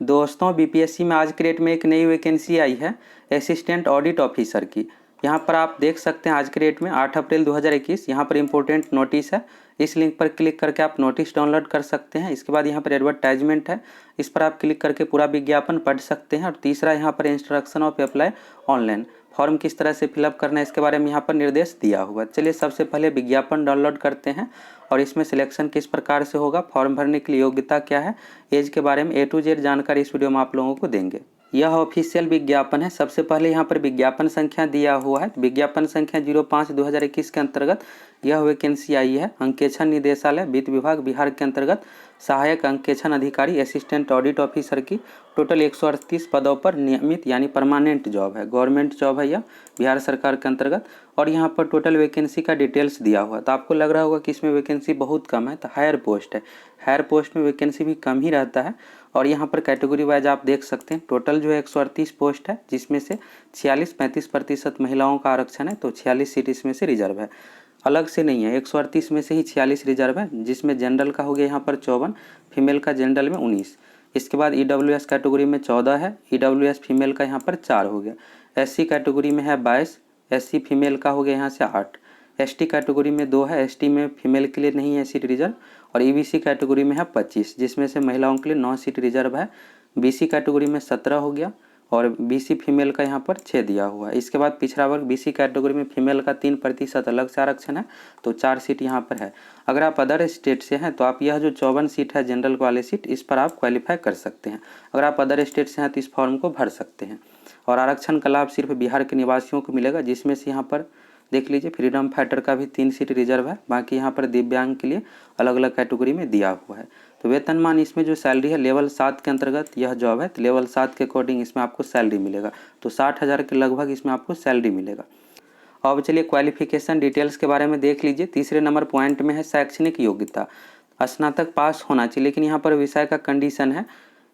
दोस्तों बीपीएससी में आज के डेट में एक नई वैकेंसी आई है असिस्टेंट ऑडिट ऑफिसर की। यहाँ पर आप देख सकते हैं आज के डेट में 8 अप्रैल 2021 यहाँ पर इम्पोर्टेंट नोटिस है। इस लिंक पर क्लिक करके आप नोटिस डाउनलोड कर सकते हैं। इसके बाद यहाँ पर एडवर्टाइजमेंट है, इस पर आप क्लिक करके पूरा विज्ञापन पढ़ सकते हैं। और तीसरा यहाँ पर instruction of apply online, form किस तरह से फिलअप करना है इसके बारे में यहाँ पर निर्देश दिया हुआ। चलिए सबसे पहले विज्ञापन डाउनलोड करते हैं और इसमें सिलेक्शन किस प्रकार से होगा, फॉर्म भरने के लिए योग्यता क्या है, एज के बारे में A to Z जानकारी इस वीडियो में आप लोगों को देंगे। यह ऑफिशियल विज्ञापन है। सबसे पहले यहाँ पर विज्ञापन संख्या दिया हुआ है। विज्ञापन संख्या 05/2021 के अंतर्गत यह वैकेंसी आई है। अंकेक्षण निदेशालय वित्त विभाग बिहार के अंतर्गत सहायक अंकेक्षण अधिकारी असिस्टेंट ऑडिट ऑफिसर की टोटल 138 पदों पर नियमित यानी परमानेंट जॉब है, गवर्नमेंट जॉब है यह बिहार सरकार के अंतर्गत। और यहाँ पर टोटल वैकेंसी का डिटेल्स दिया हुआ है। तो आपको लग रहा होगा कि इसमें वैकेंसी बहुत कम है, तो हायर पोस्ट है। हायर पोस्ट में वैकेंसी भी कम ही रहता है। और यहाँ पर कैटेगरी वाइज आप देख सकते हैं टोटल जो है 138 पोस्ट है, जिसमें से 46-35% महिलाओं का आरक्षण है। तो 46 सीट इसमें से रिजर्व है, अलग से नहीं है। 138 में से ही 46 रिजर्व है, जिसमें जनरल का हो गया यहाँ पर 54, फीमेल का जनरल में 19। इसके बाद EWS कैटेगरी में 14 है, EWS फीमेल का यहाँ पर 4 हो गया। SC कैटेगरी में है 22, SC फीमेल का हो गया यहाँ से 8। ST कैटेगरी में 2 है, ST में फीमेल के लिए नहीं है सीट रिजर्व। और EBC कैटेगरी में है 25, जिसमें से महिलाओं के लिए 9 सीट रिजर्व है। BC कैटेगरी में 17 हो गया और BC फीमेल का यहाँ पर 6 दिया हुआ है। इसके बाद पिछड़ा वर्ग BC कैटेगरी में फीमेल का 3% अलग से आरक्षण है, तो 4 सीट यहाँ पर है। अगर आप अदर स्टेट से हैं तो आप यह जो 54 सीट है जनरल वाले सीट, इस पर आप क्वालिफाई कर सकते हैं। अगर आप अदर स्टेट से हैं तो इस फॉर्म को भर सकते हैं। और आरक्षण का लाभ सिर्फ बिहार के निवासियों को मिलेगा, जिसमें से यहाँ पर देख लीजिए फ्रीडम फाइटर का भी 3 सीट रिजर्व है। बाकी यहाँ पर दिव्यांग के लिए अलग अलग कैटेगरी में दिया हुआ है। तो वेतनमान इसमें जो सैलरी है लेवल 7 के अंतर्गत यह जॉब है, तो लेवल 7 के अकॉर्डिंग इसमें आपको सैलरी मिलेगा। तो 60,000 के लगभग इसमें आपको सैलरी मिलेगा। अब चलिए क्वालिफिकेशन डिटेल्स के बारे में देख लीजिए। तीसरे नंबर पॉइंट में है शैक्षणिक योग्यता, स्नातक पास होना चाहिए। लेकिन यहाँ पर विषय का कंडीशन है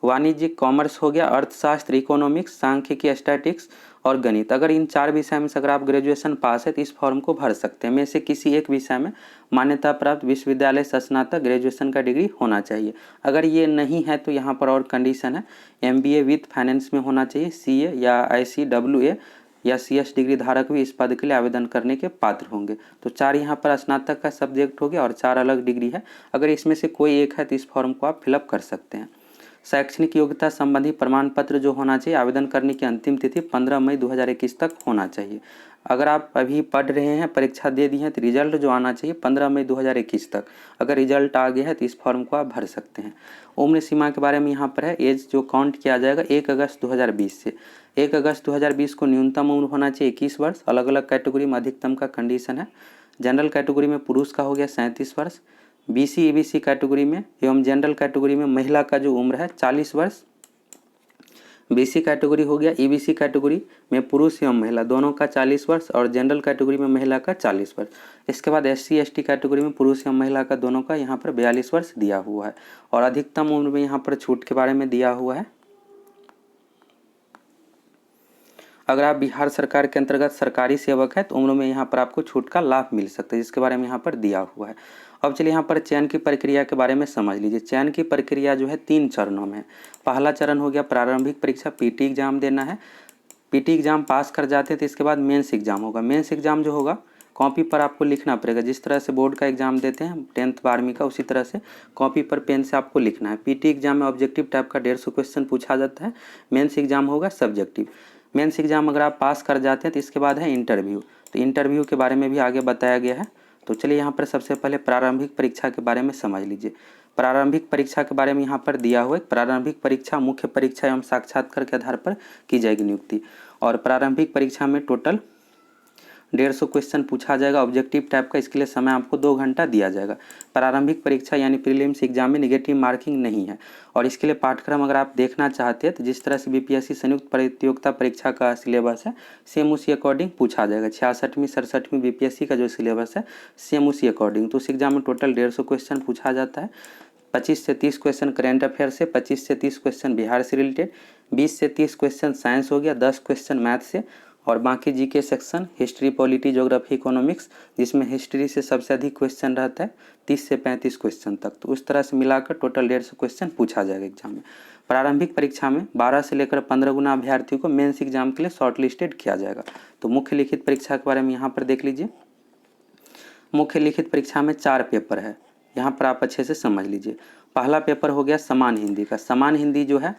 वाणिज्यिक, कॉमर्स हो गया, अर्थशास्त्र, इकोनॉमिक्स, सांख्यिकी, स्टैटिक्स और गणित। अगर इन 4 विषय में से अगर आप ग्रेजुएशन पास है तो इस फॉर्म को भर सकते हैं। में से किसी एक विषय में मान्यता प्राप्त विश्वविद्यालय से स्नातक ग्रेजुएशन का डिग्री होना चाहिए। अगर ये नहीं है तो यहाँ पर और कंडीशन है MBA विथ फाइनेंस में होना चाहिए, CA या ICWA या CS डिग्री धारक भी इस पद के लिए आवेदन करने के पात्र होंगे। तो 4 यहाँ पर स्नातक का सब्जेक्ट हो गया और 4 अलग डिग्री है। अगर इसमें से कोई एक है तो इस फॉर्म को आप फिलअप कर सकते हैं। शैक्षणिक योग्यता संबंधी प्रमाण पत्र जो होना चाहिए, आवेदन करने की अंतिम तिथि 15 मई 2021 तक होना चाहिए। अगर आप अभी पढ़ रहे हैं, परीक्षा दे दी है, तो रिजल्ट जो आना चाहिए 15 मई 2021 तक। अगर रिजल्ट आ गया है तो इस फॉर्म को आप भर सकते हैं। उम्र सीमा के बारे में यहाँ पर है, एज जो काउंट किया जाएगा 1 अगस्त 2020 से। 1 अगस्त 2020 को न्यूनतम उम्र होना चाहिए 21 वर्ष। अलग अलग कैटेगरी में अधिकतम का कंडीशन है। जनरल कैटेगरी में पुरुष का हो गया 37 वर्ष, BC EBC कैटेगरी में एवं जनरल कैटेगरी में महिला का जो उम्र है 40 वर्ष। BC कैटेगरी हो गया, EBC कैटेगरी में पुरुष एवं महिला दोनों का 40 वर्ष और जनरल कैटेगरी में महिला का 40 वर्ष। इसके बाद SC ST कैटेगरी में पुरुष एवं महिला का दोनों का यहाँ पर 42 वर्ष दिया हुआ है। और अधिकतम उम्र में यहाँ पर छूट के बारे में दिया हुआ है। अगर आप बिहार सरकार के अंतर्गत सरकारी सेवक है तो उम्र में यहाँ पर आपको छूट का लाभ मिल सकता है, जिसके बारे में यहाँ पर दिया हुआ है। अब चलिए यहाँ पर चयन की प्रक्रिया के बारे में समझ लीजिए। चयन की प्रक्रिया जो है 3 चरणों में है। पहला चरण हो गया प्रारंभिक परीक्षा, PT एग्जाम देना है। PT एग्जाम पास कर जाते हैं तो इसके बाद मेंस एग्जाम होगा। मेंस एग्जाम जो होगा कॉपी पर आपको लिखना पड़ेगा, जिस तरह से बोर्ड का एग्जाम देते हैं 10th 12वीं का, उसी तरह से कॉपी पर पेन से आपको लिखना है। PT एग्जाम में ऑब्जेक्टिव टाइप का 150 क्वेश्चन पूछा जाता है। मेंस एग्जाम होगा सब्जेक्टिव। मेंस एग्जाम अगर आप पास कर जाते हैं तो इसके बाद है इंटरव्यू। तो इंटरव्यू के बारे में भी आगे बताया गया है। तो चलिए यहाँ पर सबसे पहले प्रारंभिक परीक्षा के बारे में समझ लीजिए। प्रारंभिक परीक्षा के बारे में यहाँ पर दिया हुआ है, प्रारंभिक परीक्षा मुख्य परीक्षा एवं साक्षात्कार के आधार पर की जाएगी नियुक्ति। और प्रारंभिक परीक्षा में टोटल 150 क्वेश्चन पूछा जाएगा ऑब्जेक्टिव टाइप का। इसके लिए समय आपको 2 घंटा दिया जाएगा। प्रारंभिक परीक्षा यानी प्रीलिम्स एग्जाम में नेगेटिव मार्किंग नहीं है। और इसके लिए पाठ्यक्रम अगर आप देखना चाहते हैं तो जिस तरह से BPSC संयुक्त प्रतियोगिता परीक्षा का सिलेबस है सेम उसी अकॉर्डिंग पूछा जाएगा। 66वीं 67वीं BPSC का जो सिलेबस है सेम उसी अकॉर्डिंग। तो उस एग्जाम में टोटल 150 क्वेश्चन पूछा जाता है। 25 से 30 क्वेश्चन करेंट अफेयर से, 25 से 30 क्वेश्चन बिहार से रिलेटेड, 20 से 30 क्वेश्चन साइंस हो गया, 10 क्वेश्चन मैथ से और बाकी GK section history, polity, geography, economics, जिसमें हिस्ट्री से सबसे अधिक क्वेश्चन रहता है 30 से 35 क्वेश्चन तक। तो उस तरह से मिलाकर टोटल 150 क्वेश्चन पूछा जाएगा एग्जाम में। प्रारंभिक परीक्षा में 12 से लेकर 15 गुना अभ्यर्थियों को मेंस एग्जाम के लिए शॉर्ट लिस्टेड किया जाएगा। तो मुख्य लिखित परीक्षा के बारे में यहाँ पर देख लीजिए। मुख्य लिखित परीक्षा में 4 पेपर है, यहाँ पर आप अच्छे से समझ लीजिए। पहला पेपर हो गया समान हिंदी का। समान हिंदी जो है,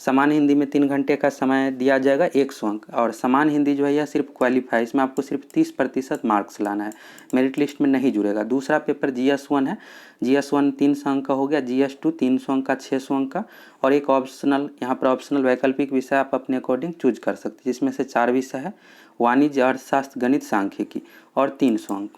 समान हिंदी में 3 घंटे का समय दिया जाएगा, 100 अंक। और समान हिंदी जो है यह सिर्फ क्वालिफाई, इसमें आपको सिर्फ 30% मार्क्स लाना है, मेरिट लिस्ट में नहीं जुड़ेगा। दूसरा पेपर GS1 है। GS1 300 अंक का हो गया, GS2 300 अंक का, 600 अंक का, और एक ऑप्शनल, यहाँ पर ऑप्शनल वैकल्पिक विषय आप अपने अकॉर्डिंग चूज कर सकते हैं, जिसमें से 4 विषय है, वाणिज्य, अर्थशास्त्र, गणित, सांख्यिकी, और 300 अंक।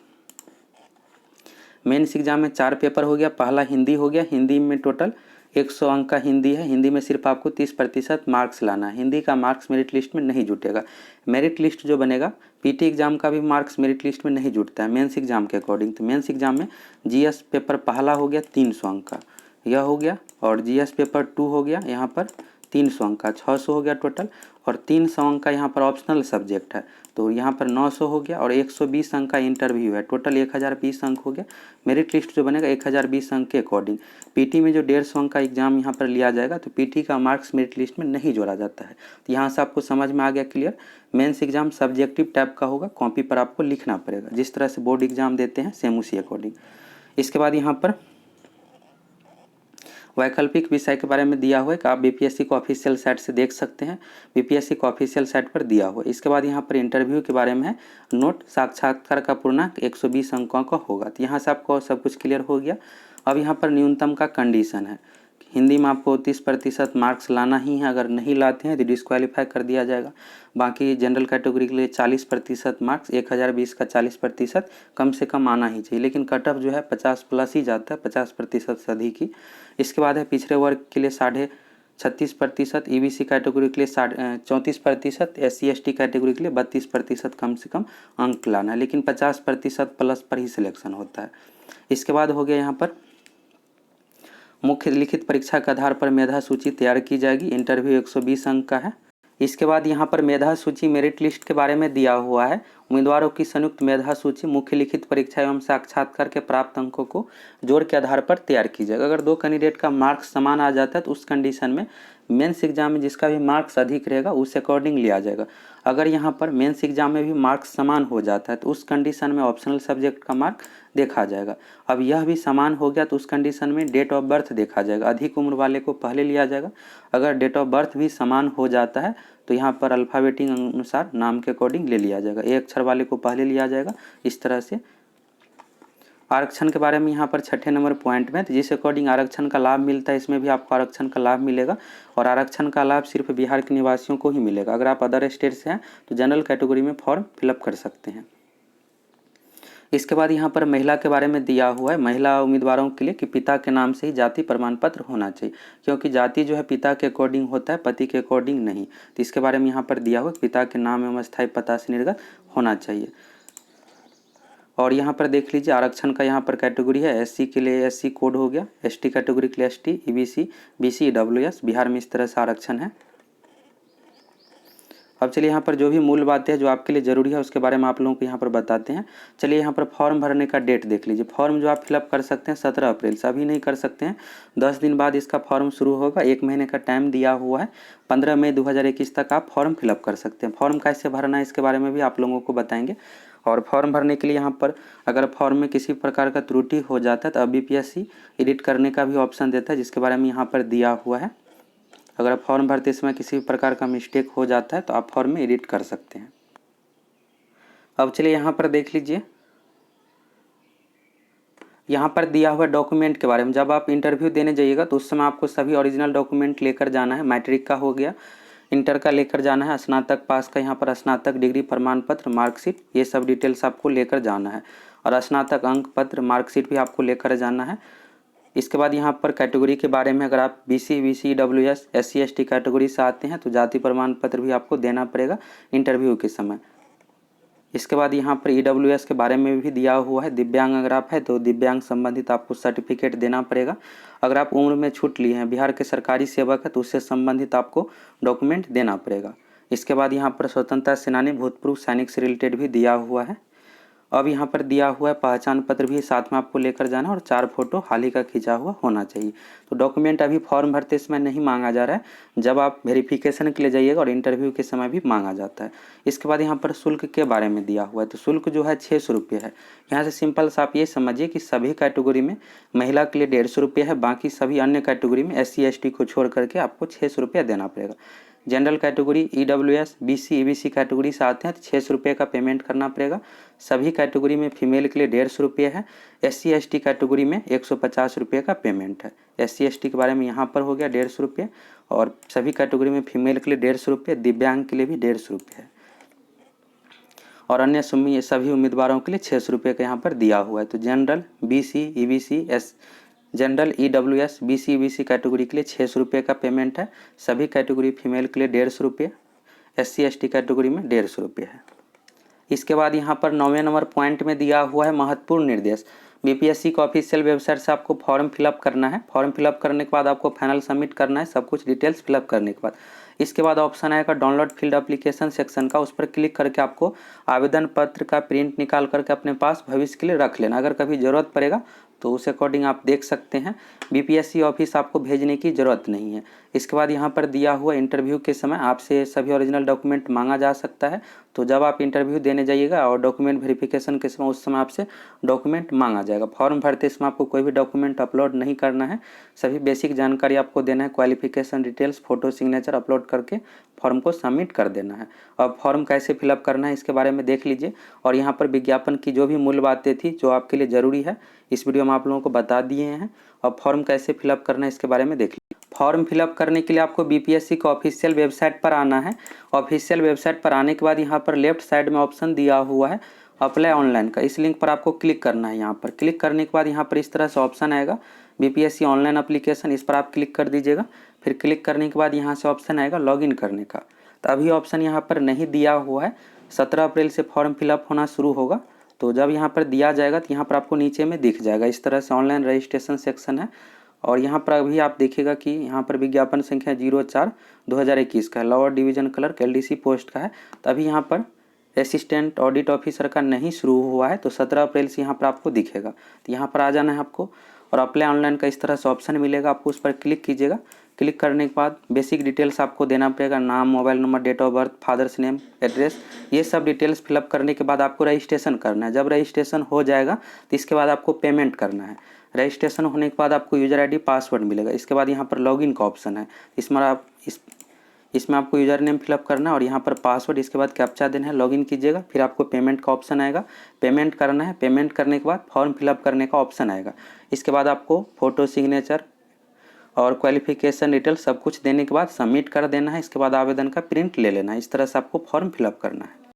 मेंस एग्जाम में 4 पेपर हो गया। पहला हिंदी हो गया, हिंदी में टोटल 100 अंक का हिंदी है। हिंदी में सिर्फ आपको 30% मार्क्स लाना है। हिंदी का मार्क्स मेरिट लिस्ट में नहीं जुटेगा। मेरिट लिस्ट जो बनेगा, PT एग्जाम का भी मार्क्स मेरिट लिस्ट में नहीं जुटता है मेंस एग्जाम के अकॉर्डिंग। तो मेंस एग्जाम में GS पेपर पहला हो गया 300 अंक का, यह हो गया, और GS पेपर 2 हो गया यहाँ पर 300 अंक का, 600 हो गया टोटल, और 300 अंक का यहाँ पर ऑप्शनल सब्जेक्ट है, तो यहाँ पर 900 हो गया, और 120 अंक का इंटरव्यू है, टोटल 1020 अंक हो गया। मेरिट लिस्ट जो बनेगा 1020 अंक के अकॉर्डिंग। PT में जो 150 अंक का एग्जाम यहाँ पर लिया जाएगा, तो PT का मार्क्स मेरिट लिस्ट में नहीं जोड़ा जाता है। तो यहाँ से आपको समझ में आ गया clear. Mains exam subjective type का होगा, कॉपी पर आपको लिखना पड़ेगा, जिस तरह से बोर्ड एग्जाम देते हैं सेम उसी अकॉर्डिंग। इसके बाद यहाँ पर वैकल्पिक विषय के बारे में दिया हुआ है कि आप BPSC को ऑफिशियल साइट से देख सकते हैं, BPSC को ऑफिशियल साइट पर दिया हुआ है। इसके बाद यहाँ पर इंटरव्यू के बारे में है। नोट, साक्षात्कार का पूर्णांक 120 अंकों का होगा। तो यहाँ से आपको सब कुछ क्लियर हो गया। अब यहाँ पर न्यूनतम का कंडीशन है, हिंदी में आपको 30% मार्क्स लाना ही है, अगर नहीं लाते हैं तो डिस्क्वालीफाई कर दिया जाएगा। बाकी जनरल कैटेगरी के लिए 40% मार्क्स, 1020 का 40% कम से कम आना ही चाहिए, लेकिन कट ऑफ जो है 50 प्लस ही जाता है, 50% से अधिक ही। इसके बाद है पिछड़े वर्ग के लिए 36.5%, EBC कैटेगरी के लिए 34%, SC ST कैटेगरी के लिए 32% कम से कम अंक लाना है, लेकिन 50% प्लस पर ही सिलेक्शन होता है। इसके बाद हो गया यहाँ पर मुख्य लिखित परीक्षा के आधार पर मेधा सूची तैयार की जाएगी। इंटरव्यू 120 अंक का है। इसके बाद यहाँ पर मेधा सूची मेरिट लिस्ट के बारे में दिया हुआ है। उम्मीदवारों की संयुक्त मेधा सूची मुख्य लिखित परीक्षा एवं साक्षात्कार के प्राप्त अंकों को जोड़ के आधार पर तैयार की जाएगी। अगर 2 कैंडिडेट का मार्क्स समान आ जाता है तो उस कंडीशन में मेंस एग्जाम में जिसका भी मार्क्स अधिक रहेगा उस अकॉर्डिंग लिया जाएगा। अगर यहाँ पर मेंस एग्जाम में भी मार्क्स समान हो जाता है तो उस कंडीशन में ऑप्शनल सब्जेक्ट का मार्क देखा जाएगा। अब यह भी समान हो गया तो उस कंडीशन में डेट ऑफ बर्थ देखा जाएगा, अधिक उम्र वाले को पहले लिया जाएगा। अगर डेट ऑफ बर्थ भी समान हो जाता है तो यहाँ पर अल्फ़ाबेटिक अनुसार नाम के अकॉर्डिंग ले लिया जाएगा, एक अक्षर वाले को पहले लिया जाएगा। इस तरह से आरक्षण के बारे में यहाँ पर 6ठे नंबर पॉइंट में, तो जिस अकॉर्डिंग आरक्षण का लाभ मिलता है इसमें भी आपको आरक्षण का लाभ मिलेगा, और आरक्षण का लाभ सिर्फ बिहार के निवासियों को ही मिलेगा। अगर आप अदर स्टेट से हैं तो जनरल कैटेगरी में फॉर्म फिलअप कर सकते हैं। इसके बाद यहाँ पर महिला के बारे में दिया हुआ है, महिला उम्मीदवारों के लिए कि पिता के नाम से ही जाति प्रमाण पत्र होना चाहिए, क्योंकि जाति जो है पिता के अकॉर्डिंग होता है, पति के अकॉर्डिंग नहीं। तो इसके बारे में यहाँ पर दिया हुआ है पिता के नाम एवं स्थायी पता से निर्गत होना चाहिए। और यहाँ पर देख लीजिए आरक्षण का यहाँ पर कैटेगरी है, SC के लिए SC कोड हो गया, ST कैटेगरी के लिए ST, EBC, BC, EWS। Bihar में इस तरह से आरक्षण है। अब चलिए यहाँ पर जो भी मूल बातें हैं जो आपके लिए ज़रूरी है उसके बारे में आप लोगों को यहाँ पर बताते हैं। चलिए यहाँ पर फॉर्म भरने का डेट देख लीजिए। फॉर्म जो आप फिलअप कर सकते हैं 17 अप्रैल से, अभी नहीं कर सकते हैं, 10 दिन बाद इसका फॉर्म शुरू होगा, 1 महीने का टाइम दिया हुआ है। 15 मई 2021 तक आप फॉर्म फिलअप कर सकते हैं। फॉर्म कैसे भरना है इसके बारे में भी आप लोगों को बताएंगे। और फॉर्म भरने के लिए यहाँ पर अगर फॉर्म में किसी प्रकार का त्रुटि हो जाता है तो अब BPSC एडिट करने का भी ऑप्शन देता है, जिसके बारे में यहाँ पर दिया हुआ है। अगर फॉर्म भरते समय किसी प्रकार का मिस्टेक हो जाता है तो आप फॉर्म में एडिट कर सकते हैं। अब चलिए यहाँ पर देख लीजिए, यहाँ पर दिया हुआ डॉक्यूमेंट के बारे में। जब आप इंटरव्यू देने जाइएगा तो उस समय आपको सभी ओरिजिनल डॉक्यूमेंट लेकर जाना है। मैट्रिक का हो गया, इंटर का लेकर जाना है, स्नातक पास का यहाँ पर स्नातक डिग्री प्रमाण पत्र, मार्कशीट, ये सब डिटेल्स आपको लेकर जाना है। और स्नातक अंक पत्र, मार्कशीट भी आपको लेकर जाना है। इसके बाद यहाँ पर कैटेगरी के बारे में, अगर आप BC, BC, EWS, SC ST category से आते हैं तो जाति प्रमाण पत्र भी आपको देना पड़ेगा इंटरव्यू के समय। इसके बाद यहाँ पर EWS के बारे में भी दिया हुआ है। दिव्यांग अगर आप है तो दिव्यांग संबंधित आपको सर्टिफिकेट देना पड़ेगा। अगर आप उम्र में छूट लिए हैं, बिहार के सरकारी सेवक है तो उससे संबंधित आपको डॉक्यूमेंट देना पड़ेगा। इसके बाद यहाँ पर स्वतंत्रता सेनानी, भूतपूर्व सैनिक से रिलेटेड भी दिया हुआ है। अब यहाँ पर दिया हुआ है पहचान पत्र भी साथ में आपको लेकर जाना है और 4 फोटो हाल ही का खींचा हुआ होना चाहिए। तो डॉक्यूमेंट अभी फॉर्म भरते समय नहीं मांगा जा रहा है, जब आप वेरिफिकेशन के लिए जाइएगा और इंटरव्यू के समय भी मांगा जाता है। इसके बाद यहाँ पर शुल्क के बारे में दिया हुआ है, तो शुल्क जो है 600 रुपये है। यहाँ से सिंपल सा आप ये समझिए कि सभी कैटेगरी में महिला के लिए 150 रुपये है, बाकी सभी अन्य कैटेगरी में SC ST को छोड़ करके आपको 600 रुपया देना पड़ेगा। General category EWS BC EBC category से आते हैं तो 600 रुपये का पेमेंट करना पड़ेगा। सभी कैटेगरी में फीमेल के लिए 150 रुपये है। SC ST कैटेगरी में 150 रुपये का पेमेंट है। SC ST के बारे में यहाँ पर हो गया 150 रुपये, और सभी कैटेगरी में फीमेल के लिए 150 रुपये, दिव्यांग के लिए भी 150 रुपये है, और अन्य सभी उम्मीदवारों के लिए 600 रुपये का यहाँ पर दिया हुआ है। तो general general EWS BC EBC category के लिए 600 रुपये का पेमेंट है। सभी कैटेगरी फीमेल के लिए 150 रुपये, SC ST कैटेगरी में 150 रुपये है। इसके बाद यहाँ पर 9वें नंबर पॉइंट में दिया हुआ है महत्वपूर्ण निर्देश। BPSC का ऑफिशियल वेबसाइट से आपको फॉर्म फिलअप करना है। फॉर्म फिलअप करने के बाद आपको फाइनल सबमिट करना है, सब कुछ डिटेल्स फिलअप करने के बाद। इसके बाद ऑप्शन आएगा डाउनलोड फील्ड एप्लीकेशन सेक्शन का, उस पर क्लिक करके आपको आवेदन पत्र का प्रिंट निकाल करके अपने पास भविष्य के लिए रख लेना। अगर कभी ज़रूरत पड़ेगा तो उस अकॉर्डिंग आप देख सकते हैं। BPSC ऑफिस आपको भेजने की ज़रूरत नहीं है। इसके बाद यहाँ पर दिया हुआ इंटरव्यू के समय आपसे सभी ओरिजिनल डॉक्यूमेंट मांगा जा सकता है, तो जब आप इंटरव्यू देने जाइएगा और डॉक्यूमेंट वेरिफिकेशन के समय उस समय आपसे डॉक्यूमेंट मांगा जाएगा। फॉर्म भरते समय आपको कोई भी डॉक्यूमेंट अपलोड नहीं करना है, सभी बेसिक जानकारी आपको देना है, qualification details, photo signature upload करके फॉर्म को सबमिट कर देना है। अब फॉर्म कैसे फिलअप करना है इसके बारे में देख लीजिए, और यहाँ पर विज्ञापन की जो भी मूल बातें थी जो आपके लिए ज़रूरी है इस वीडियो में आप लोगों को बता दिए हैं। अब फॉर्म कैसे फिलअप करना है इसके बारे में देख लीजिए। फॉर्म फिलअप करने के लिए आपको BPSC का ऑफिशियल वेबसाइट पर आना है। ऑफिशियल वेबसाइट पर आने के बाद यहाँ पर लेफ्ट साइड में ऑप्शन दिया हुआ है अप्लाई ऑनलाइन का, इस लिंक पर आपको क्लिक करना है। यहाँ पर क्लिक करने के बाद यहाँ पर इस तरह से ऑप्शन आएगा BPSC ऑनलाइन एप्लीकेशन, इस पर आप क्लिक कर दीजिएगा। फिर क्लिक करने के बाद यहाँ से ऑप्शन आएगा लॉगिन करने का, तो अभी ऑप्शन यहाँ पर नहीं दिया हुआ है। 17 अप्रैल से फॉर्म फिलअप होना शुरू होगा, तो जब यहाँ पर दिया जाएगा तो यहाँ पर आपको नीचे में दिख जाएगा इस तरह से ऑनलाइन रजिस्ट्रेशन सेक्शन है। और यहाँ पर अभी आप देखिएगा कि यहाँ पर विज्ञापन संख्या 04/2021 का है, lower division clerk LDC post का है। तभी यहाँ पर असिस्टेंट ऑडिट ऑफिसर का नहीं शुरू हुआ है, तो 17 अप्रैल से यहाँ पर आपको दिखेगा। तो यहाँ पर आ जाना है आपको, और अप्लाई ऑनलाइन का इस तरह से ऑप्शन मिलेगा, आपको उस पर क्लिक कीजिएगा। क्लिक करने के बाद बेसिक डिटेल्स आपको देना पड़ेगा, नाम, mobile number, date of birth, father's name, address, ये सब डिटेल्स फिलअप करने के बाद आपको रजिस्ट्रेशन करना है। जब रजिस्ट्रेशन हो जाएगा तो इसके बाद आपको पेमेंट करना है। रजिस्ट्रेशन होने के बाद आपको यूज़र ID पासवर्ड मिलेगा। इसके बाद यहाँ पर लॉगिन का ऑप्शन है, इसमें आपको यूज़र नेम फिलअप करना है और यहाँ पर पासवर्ड, इसके बाद कैप्चा देना है, लॉगिन कीजिएगा। फिर आपको पेमेंट का ऑप्शन आएगा, पेमेंट करना है। पेमेंट करने के बाद फॉर्म फिलअप करने का ऑप्शन आएगा। इसके बाद आपको फ़ोटो सिग्नेचर और क्वालिफिकेशन डिटेल सब कुछ देने के बाद सबमिट कर देना है। इसके बाद आवेदन का प्रिंट ले लेना है। इस तरह से आपको फॉर्म फिलअप करना है।